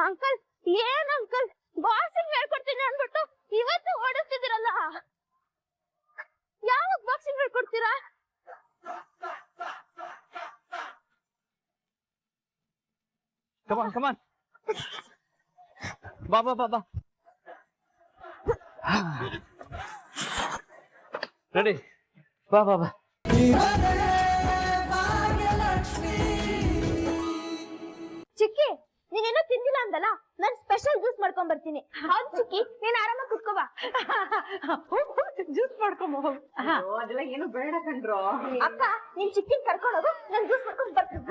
Uncle ಏನ್ uncle boxing ಹೇಳ್ಕೊಡ್ತೀನಿ ಅನ್ಬಿಟ್ಟು ಇವತ್ತು ಓಡಿಸ್ತಿದ್ದೀರಲ್ಲ ಯಾವಾಗ ಬಾಕ್ಸಿಂಗ್ ಹೇಳ್ಕೊಡ್ತೀರಾ Come on. ಬಾ. Ready? ಬಾ. ಚಿಕ್ಕಿ ನೀನೇನೋ ತಿಂದಿಲ್ಲ ಅಂದಲ್ಲ ನಾನ್ ಸ್ಪೆಷಲ್ ಜ್ಯೂಸ್ ಮಾಡ್ಕೊಂಡ್ ಬರ್ತೀನಿ ಹೌದು ಚಿಕ್ಕಿ ನೀನ್ ಆರಾಮಾಗಿ ಕುತ್ಕೋಬಾ ಜ್ಯೂಸ್ ಮಾಡ್ಕೊಂಬ ಅದೆಲ್ಲ ಏನು ಬೇಡ ಕಣ್ರೋ ಅಕ್ಕ ನೀನ್ ಚಿಕ್ಕಿನ ಕರ್ಕೊಂಡು ಹೋಗು ನಾನ್ ಜ್ಯೂಸ್ ಮಾಡ್ಕೊಂಡ್ ಬರ್ತೀನಿ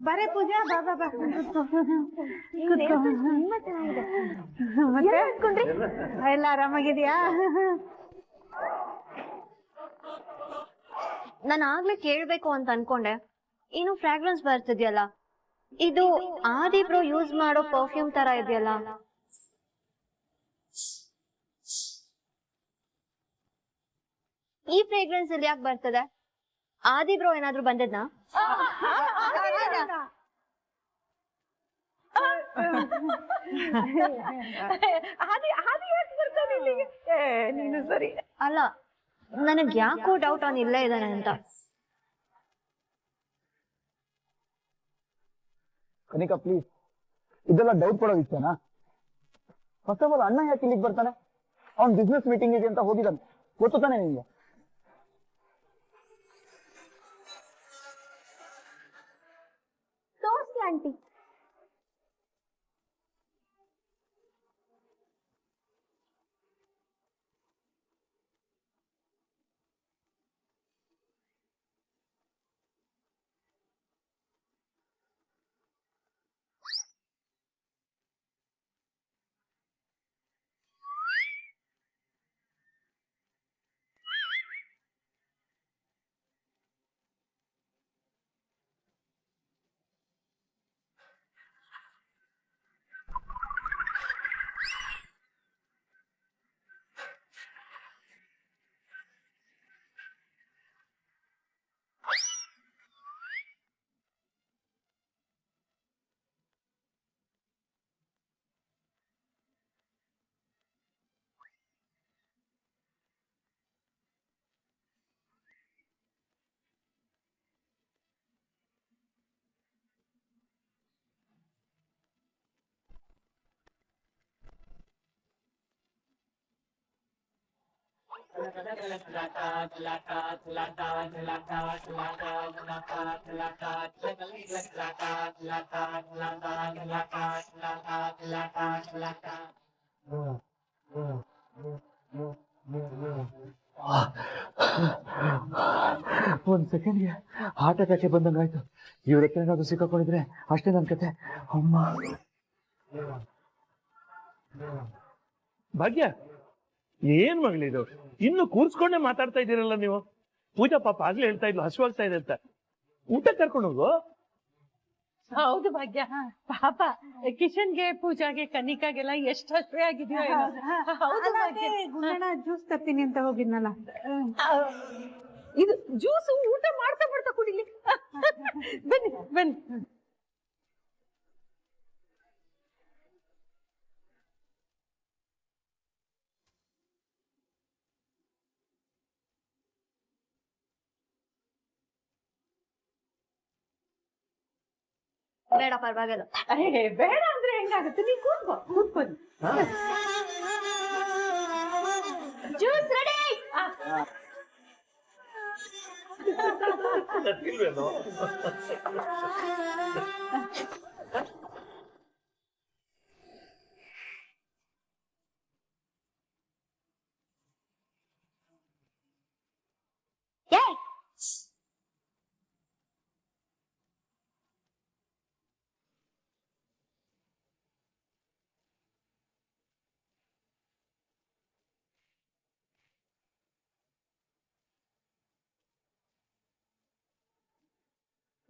ಬರೇ ಪೂಜಾ ಬಾ ಎಲ್ಲ ಆರಾಮಾಗಿದ್ಯಾ ನಾನು ಆಗ್ಲೇ ಕೇಳ್ಬೇಕು ಅಂತ ಅನ್ಕೊಂಡೆ ಏನು ಫ್ರಾಗ್ರೆನ್ಸ್ ಬರ್ತಿದ್ಯಲ್ಲ ಇದು ಆದಿ ಬ್ರೋ ಯೂಸ್ ಮಾಡೋ ಪರ್ಫ್ಯೂಮ್ ತರ ಇದೆಯಲ್ಲ ಈ ಫ್ರೇಗ್ರೆನ್ಸ್ ಇಲ್ಲಿ ಯಾಕೆ ಬರ್ತದೆ ಆದಿ ಬ್ರೋ ಏನಾದ್ರೂ ಬಂದಿದ್ನಾ ನೀನು ಸರಿ ಅಲ್ಲ ನನಗ್ ಯಾಕೋ ಡೌಟ್ ಅವ್ನು ಇಲ್ಲೇ ಇದ್ದಾನೆ ಅಂತ ಕನಿಕಾ ಪ್ಲೀಸ್ ಇದೆಲ್ಲ ಡೌಟ್ ಕೊಡೋ ವಿಷಯನಾ ಫಸ್ಟ್ ಆಫ್ ಆಲ್ ಅಣ್ಣ ಯಾಕೆ ಇಲ್ಲಿಗೆ ಬರ್ತಾನೆ ಅವ್ನ್ ಬಿಸ್ನೆಸ್ ಮೀಟಿಂಗ್ ಇದೆ ಅಂತ ಹೋಗಿದ್ದಾನೆ ಗೊತ್ತು ತಾನೆ ನಿಮ್ಗೆ ತೋರ್ಸಿ ಆಂಟಿ ಒಂದ್ ಸೆಕೆಂಡ್ಗೆ ಹಾರ್ಟ್ ಅಟ್ಯಾಕ್ ಬಂದಂಗಾಯ್ತು ಇವ್ರ ಹತ್ರ ಏನಾದ್ರು ಸಿಕ್ಕಾಕೊಂಡಿದ್ರೆ ಅಷ್ಟೇ ನನ್ ಕತೆ ಅಮ್ಮ ಭಾಗ್ಯ ಏನ್ ಮಗಳಿದು ಇನ್ನು ಕೂರ್ಸ್ಕೊಂಡೆ ಮಾತಾಡ್ತಾ ಇದ್ದೀರಲ್ಲ ನೀವು ಪೂಜಾ ಪಾಪ ಆಗ್ಲೇ ಹೇಳ್ತಾ ಇದ್ಲು ಹಸುವಾಗ್ತಾ ಇದೆ ಅಂತ ಊಟ ಕರ್ಕೊಂಡು ಹೋಗು ಹೌದು ಭಾಗ್ಯ ಪಾಪ ಕಿಶನ್ಗೆ ಪೂಜಾಗೆ ಕನಿಕಾಗೆಲ್ಲ ಎಷ್ಟು ಹಸಿವೆ ಆಗಿದೆಯೋ ಗುಂಡಣ್ಣ ಜ್ಯೂಸ್ ತರ್ತೀನಿ ಅಂತ ಹೋಗಿದ್ನಲ್ಲ ಇದು ಜ್ಯೂಸ್ ಊಟ ಮಾಡ್ತಾ ಕುಡಿಲಿ ಬನ್ನಿ ಬೇಡ ಪರವಾಗಿಲ್ಲ ಬೇಡ ಅಂದ್ರೆ ಹೆಂಗಾಗುತ್ತೆ ನೀ ಕೂತ್ಕೊಂಡು ಜ್ಯೂಸ್ ರೆಡಿ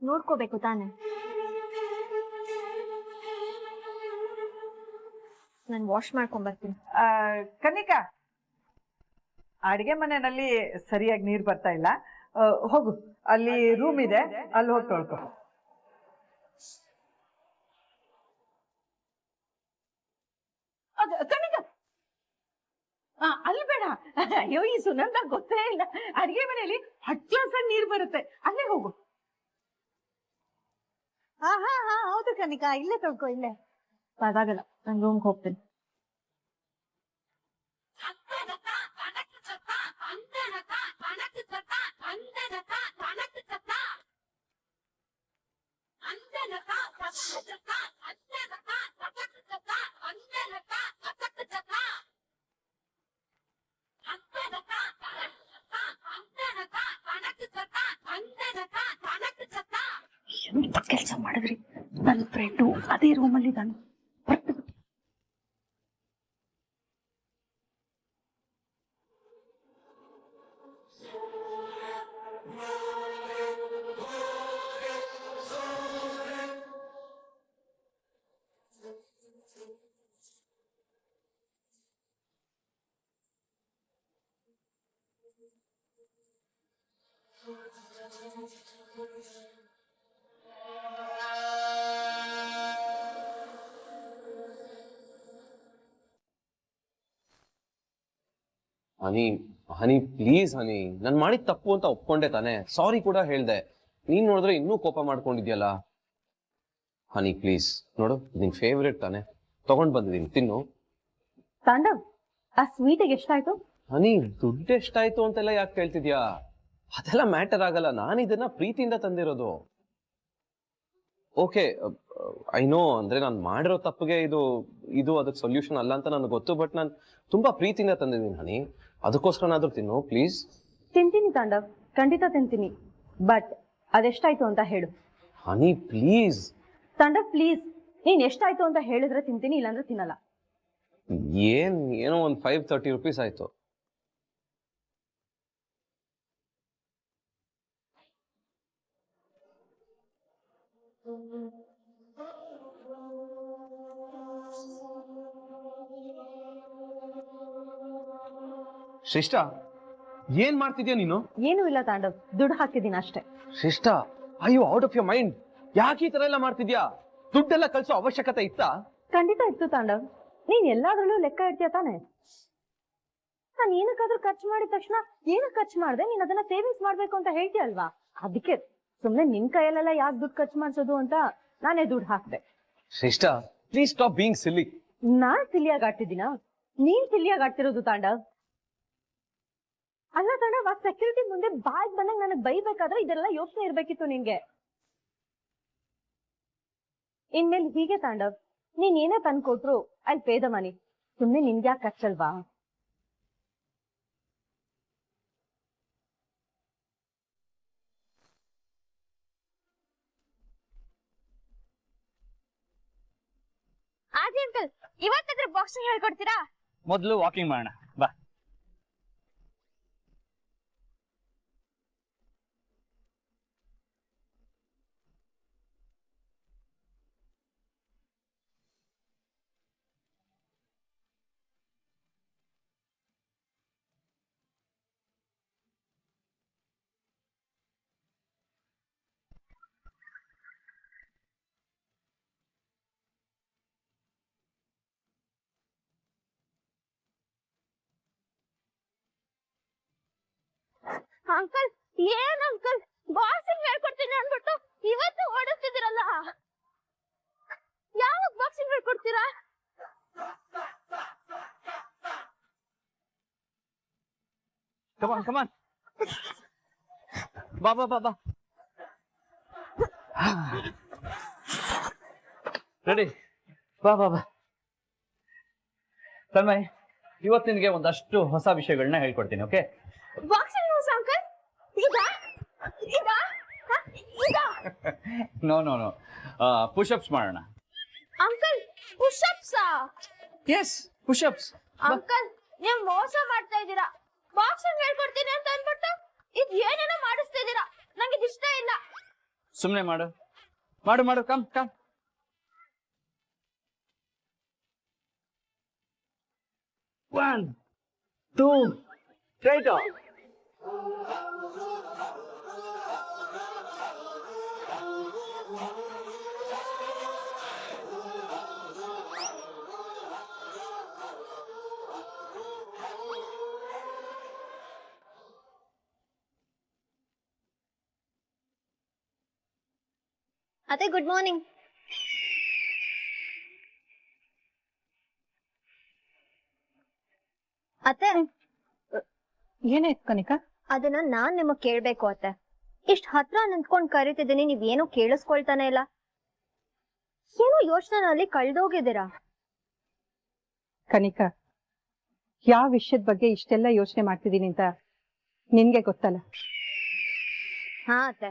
ನೋಡ್ಕೋಬೇಕು ತಾನೆ ನಾನು ವಾಶ್ ಮಾಡ್ಕೊಂಡ್ ಬರ್ತೀನಿ ಕನಿಕಾ ಅಡಿಗೆ ಮನೆಯಲ್ಲಿ ಸರಿಯಾಗಿ ನೀರ್ ಬರ್ತಾ ಇಲ್ಲ ಹೋಗು, ಅಲ್ಲಿ ರೂಮ್ ಇದೆ, ಅಲ್ಲಿ ಹೋಗಿ ತೊಳ್ಕೊ. ಕಣಿಗ ಅಲ್ಲಿ ಬೇಡ. ಅಯ್ಯೋ, ಈ ಸುನಂದ ಗೊತ್ತೇ ಇಲ್ಲ. ಅಡಿಗೆ ಮನೆಯಲ್ಲಿ ಹಟ್ಲಾಸ ನೀರ್ ಬರುತ್ತೆ, ಅಲ್ಲೇ ಹೋಗು. ಹಾ ಹೌದು ಕನಿಕಾ, ಇಲ್ಲೇ ತೊಳ್ಕೊ, ಇಲ್ಲೇ. ಪರವಾಗಿಲ್ಲ, ನಾನು ರೂಮ್ಗೆ ಹೋಗ್ತೀನಿ. ಎಂತ ಕೆಲಸ ಮಾಡಿದ್ರಿ? ನನ್ನ ಫ್ರೆಂಡು ಅದೇ ರೂಮಲ್ಲಿ ಇದ್ದಾನೆ. ಹನಿ ಹನಿ ಪ್ಲೀಸ್ ಹನಿ, ನಾನು ಮಾಡಿದ ತಪ್ಪು ಅಂತ ಒಪ್ಕೊಂಡೆ ತಾನೆ, ಸಾರಿ ಕೂಡ ಹೇಳ್ದೆ. ನೀನ್ ನೋಡಿದ್ರೆ ಇನ್ನೂ ಕೋಪ ಮಾಡ್ಕೊಂಡಿದ್ಯಲ್ಲ. ಹನಿ ಪ್ಲೀಸ್ ನೋಡು, ನಿನ್ ಫೇವ್ರೆಟ್ ತಾನೆ, ತಗೊಂಡ್ ಬಂದಿದ್ದೀನಿ, ತಿನ್ನು. ತಾಂಡವ್, ಆ ಸ್ವೀಟಿಗೆ ಎಷ್ಟಾಯ್ತು? ಹನಿ, ದುಡ್ಡು ಎಷ್ಟಾಯ್ತು ಅಂತೆಲ್ಲ ಯಾಕೆ ಕೇಳ್ತಿದ್ಯಾ? ಅದೆಲ್ಲ ಮ್ಯಾಟರ್ ಆಗಲ್ಲ, ನಾನು ಇದನ್ನ ಪ್ರೀತಿಯಿಂದ ತಂದಿರೋದು. ಓಕೆ, ಐ ನೋ, ಅಂದ್ರೆ ನಾನು ಮಾಡಿರೋ ತಪ್ಪಿಗೆ ಇದು ಅದಕ್ಕೆ ಸೊಲ್ಯೂಷನ್ ಅಲ್ಲ ಅಂತ ನನಗೆ ಗೊತ್ತು, ಬಟ್ ನಾನು ತುಂಬಾ ಪ್ರೀತಿಯಿಂದ ತಂದಿದ್ದೀನಿ ಹನಿ, ಅದಕ್ಕೋಸ್ಕರನಾದ್ರೂ ತಿನ್ನು ಪ್ಲೀಸ್. ತಿಂತೀನಿ ತಾಂಡವ್, ಖಂಡಿತ ತಿಂತೀನಿ, ಬಟ್ ಅದೆಷ್ಟಾಯ್ತು ಅಂತ ಹೇಳು. ಹನಿ ಪ್ಲೀಸ್. ತಾಂಡವ್ ಪ್ಲೀಸ್, ನೀನ್ ಎಷ್ಟಾಯ್ತು ಅಂತ ಹೇಳಿದ್ರೆ ತಿಂತೀನಿ, ಇಲ್ಲಾಂದ್ರೆ ತಿನ್ನಲ್ಲ. ಏನೋ ಒಂದು 530 ರೂಪೀಸ್ ಆಯ್ತು. ಶಿಷ್ಟ, ಏನ್ ಮಾಡ್ತಿದ್ಯಾ ನೀನು? ಏನೂ ಇಲ್ಲ ತಾಂಡವ್, ದುಡ್ಡು ಹಾಕಿದ್ದೀನಿ ಅಷ್ಟೇ. ಶಿಷ್ಟ, ಅಯ್ಯೋ ಔಟ್ ಆಫ್ ಯೋರ್ ಮೈಂಡ್, ಯಾಕೆ ಈ ತರ ಎಲ್ಲ ಮಾಡ್ತಿದ್ಯಾ? ದುಡ್ಡೆಲ್ಲ ಕಳ್ಸೋ ಅವಶ್ಯಕತೆ ಇತ್ತಾ? ಖಂಡಿತ ಇತ್ತು ತಾಂಡವ್, ನೀನ್ ಎಲ್ಲಾದ್ರಲ್ಲೂ ಲೆಕ್ಕ ಇಡ್ತೀಯ ತಾನೆ. ನಾನು ಏನಕ್ಕಾದ್ರೂ ಖರ್ಚು ಮಾಡಿದ ತಕ್ಷಣ ಏನಕ್ಕೆ ಖರ್ಚು ಮಾಡಿದೆ, ನೀನ್ ಅದನ್ನ ಸೇವಿಂಗ್ಸ್ ಮಾಡ್ಬೇಕು ಅಂತ ಹೇಳ್ತೀಯಲ್ವಾ, ಅದಕ್ಕೆ ಸುಮ್ನೆ ನಿನ್ ಕೈಯಲ್ಲೆಲ್ಲ ಯಾಕೆ ದುಡ್ಡು ಖರ್ಚು ಮಾಡ್ಸೋದು ಅಂತ ನಾನೇ ದುಡ್ಡು ಹಾಕ್ದೆ. ಶಿಷ್ಟ, ಪ್ಲೀಸ್ ಸ್ಟಾಪ್ ಬೀಯಿಂಗ್ ಸಿಲ್ಲಿ. ನಾನ್ ಸಿಲಿಯಾಗಿ ಆಡ್ತಿದ್ದೀನ? ನೀನ್ ಸಿಲಿಯಾಗಿ ಆಡ್ತಿರೋದು ತಾಂಡವ್. ಅಲ್ಲ ತಾಂಡವ್, ಆ ಸೆಕ್ಯೂರಿಟಿ ಮುಂದೆ ಬಾಯ್ ಬಂದಂಗ್ ನನಗ್ ಬೈಬೇಕಾದ್ರೆ ಇದೆಲ್ಲ ಯೋಚನೆ ಇರ್ಬೇಕಿತ್ತು ನಿನ್ಗೆ. ಇನ್ಮೇಲೆ ಹೀಗೆ ತಾಂಡವ್, ನೀನ್ ಏನೇ ತಂದ್ಕೊಟ್ರು ಅಲ್ಲಿ ಪೇ ದ ಮನಿ, ಸುಮ್ನೆ ನಿನ್ಗೆ ಯಾಕೆ ಖರ್ಚಲ್ವಾ? ಆದಿ ಅಂಕಲ್, ಇವತ್ತಾದ್ರೆ ಬಾಕ್ಸಿಂಗ್ ಹೇಳ್ಕೊಡ್ತೀರಾ? ಮೊದಲು ವಾಕಿಂಗ್ ಮಾಡೋಣ ಬಾ. ಅಂಕಲ್, ಏನ್ ಅಂಕಲ್, ಬಾಕ್ಸಿಂಗ್ ಹೇಳ್ಕೊಡ್ತೀನಿ ಅನ್ಬಿಟ್ಟು ಇವತ್ತು ಓಡಿಸ್ತಿದ್ದೀರಲ್ಲ, ಯಾವಾಗ ಬಾಕ್ಸಿಂಗ್ ಹೇಳ್ಕೊಡ್ತೀರಾ? ಕಮಾನ್ ಕಮಾನ್, ಬಾ ಬಾ ಬಾ ಬಾ. ರೆಡಿ, ಬಾ ಬಾ ಬಾ. ತನ್ಮಯ್, ಇವತ್ತು ನಿನಗೆ ಒಂದಷ್ಟು ಹೊಸ ವಿಷಯಗಳನ್ನ ಹೇಳ್ಕೊಡ್ತೀನಿ, okay? Boxing rules uncle? No no no, pushups ಮಾಡೋಣ. ಅಂಕಲ್, ಪುಷಪ್ಸಾ? Yes, pushups. ಅಂಕಲ್, ನೀವು ಮೋಸ ಮಾಡ್ತಾ ಇದ್ದೀರಾ. ಬಾಕ್ಸಿಂಗ್ ಹೇಳ್ಕೊಡ್ತೀನಿ ಅಂತ ಅನ್ಬಿಟ್ಟು ಇದ್ ಏನೇನೋ ಮಾಡಿಸ್ತಿದ್ದೀರಾ, ನಂಗೆ ಇಷ್ಟ ಇಲ್ಲ. ಸುಮ್ನೆ ಮಾಡು ಮಾಡು ಮಾಡು, ಕಮ್ ಕಮ್. 1 2 ಸ್ಟ್ರೈಟ್. ಅತ್ತೆ ಗುಡ್ ಮಾರ್ನಿಂಗ್. ಅತ್ತೆ ಏನಾಯ್ತು ಕನಿಕಾ? ಅದನ್ನ ನಾನ್ ನಿಮಗ್ ಕೇಳ್ಬೇಕು ಅತ್ತೆ. ಇಷ್ಟ್ ಹತ್ರ ನಿಂತ್ಕೊಂಡ್ ಕರಿತಿದ್ದೀನಿ, ನೀವೇನು ಕೇಳಿಸ್ಕೊಳ್ತಾನೆ ಇಲ್ಲ. ಏನೋ ಯೋಚನೆನಲ್ಲಿ ಕಳ್ದೋಗಿದ್ದೀರಾ. ಕನಿಕಾ, ಯಾವ ವಿಷಯದ ಬಗ್ಗೆ ಇಷ್ಟೆಲ್ಲ ಯೋಚನೆ ಮಾಡ್ತಿದ್ದೀನಿ ಅಂತ ನಿನ್ಗೆ ಗೊತ್ತಲ್ಲ. ಹಾ ಅತ್ತೆ,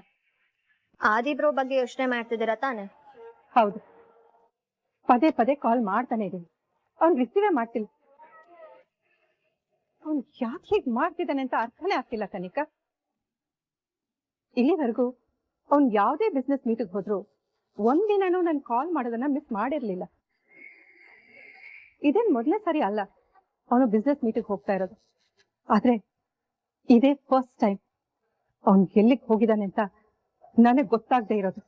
ಆದಿಬ್ರೋ ಬಗ್ಗೆ ಯೋಚನೆ ಮಾಡ್ತಿದ್ದೀರಾ ತಾನೆ? ಹೌದು, ಪದೇ ಪದೇ ಕಾಲ್ ಮಾಡ್ತಾನೆ ಇದೀನಿ, ಅವ್ನ್ ರಿಸೀವೇ ಮಾಡ್ತಿಲ್ಲ. ಅವ್ನ್ ಯಾಕೆ ಹೀಗ್ ಮಾಡ್ತಿದ್ದಾನೆ ಅಂತ ಅರ್ಥನೇ ಆಗ್ತಿಲ್ಲ ಕನಿಕಾ. ಇಲ್ಲಿವರೆಗೂ ಅವ್ನ್ ಯಾವ್ದೇ ಬಿಸ್ನೆಸ್ ಮೀಟಿಗೆ ಹೋದ್ರು ಒಂದಿನನೂ ನನ್ ಕಾಲ್ ಮಾಡೋದನ್ನ ಮಿಸ್ ಮಾಡಿರ್ಲಿಲ್ಲ. ಇದೇನ್ ಮೊದಲನೇ ಸರಿ ಅಲ್ಲ ಅವನು ಬಿಸ್ನೆಸ್ ಮೀಟಿಗೆ ಹೋಗ್ತಾ ಇರೋದು. ಆದ್ರೆ ಇದೇ ಫಸ್ಟ್ ಟೈಮ್ ಅವ್ನ್ ಎಲ್ಲಿಗೆ ಹೋಗಿದ್ದಾನೆ ಅಂತ ನನಗ್ ಗೊತ್ತಾಗದೆ ಇರೋದು.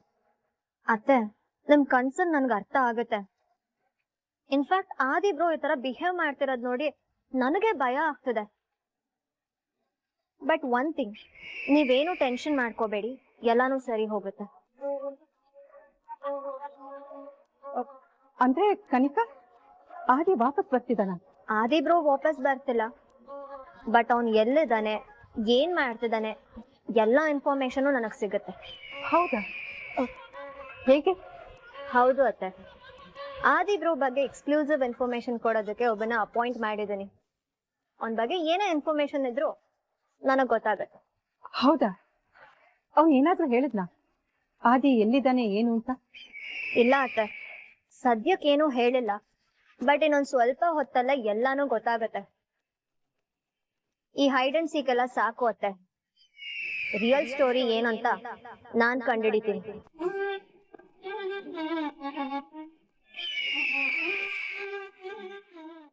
ಅತ್ತೆ, ನಿಮ್ ಕನ್ಸರ್ನ್ ನನ್ಗೆ ಅರ್ಥ ಆಗುತ್ತೆ. ಇನ್ಫ್ಯಾಕ್ಟ್ ಆದಿಬ್ರೋ ಈ ತರ ಬಿಹೇವ್ ಮಾಡ್ತಿರೋದ್ ನೋಡಿ ನನಗೆ ಭಯ ಆಗ್ತದೆ. ಬಟ್ ಒನ್ ಥಿಂಗ್, ನೀವೇನು ಟೆನ್ಷನ್ ಮಾಡ್ಕೋಬೇಡಿ, ಎಲ್ಲಾನು ಸರಿ ಹೋಗುತ್ತೆ. ಅಂದ್ರೆ ಕನಿಕಾ, ಆದಿ ವಾಪಸ್ ಬರ್ತಿದ್ದಾನ? ಆದಿಬ್ರೋ ವಾಪಸ್ ಬರ್ತಿಲ್ಲ, ಬಟ್ ಅವ್ನ್ ಎಲ್ಲಿದ್ದಾನೆ, ಏನ್ ಮಾಡ್ತಿದ್ದಾನೆ, ಎಲ್ಲಾ ಇನ್ಫಾರ್ಮೇಶನ್ ನನಗ್ ಸಿಗುತ್ತೆ. ಹೌದಾ? ಹೇಗೆ? ಹೌದು ಅತ್ತೆ, ಆದಿಬ್ರೋ ಬಗ್ಗೆ ಎಕ್ಸ್ಕ್ಲೂಸಿವ್ ಇನ್ಫಾರ್ಮೇಶನ್ ಕೊಡೋದಕ್ಕೆ ಒಬ್ಬನ ಅಪಾಯಿಂಟ್ ಮಾಡಿದ್ದೀನಿ. ಅವನ ಬಗ್ಗೆ ಏನೇ ಇನ್ಫಾರ್ಮೇಶನ್ ಇದ್ರು ನನಗ್ ಗೊತ್ತಾಗತ್ತೆ. ಹೌದಾ? ಅವ್ನ್ ಏನಾದ್ರೂ ಹೇಳಿದ್ನಾ ಆದಿ ಎಲ್ಲಿದ್ದಾನೆ ಏನು ಅಂತ? ಇಲ್ಲ ಅತ್ತೆ, ಸದ್ಯಕ್ಕೇನು ಹೇಳಿಲ್ಲ, ಬಟ್ ಇನ್ನೊಂದ್ ಸ್ವಲ್ಪ ಹೊತ್ತಲ್ಲ ಎಲ್ಲಾನು ಗೊತ್ತಾಗತ್ತೆ. ಈ ಹೈಡ್ ಅಂಡ್ ಸೀಕ್ ಎಲ್ಲ ಸಾಕು ಅತ್ತೆ, ರಿಯಲ್ ಸ್ಟೋರಿ ಏನಂತ ನಾನ್ ಕಂಡಿಡಿತೀನಿ.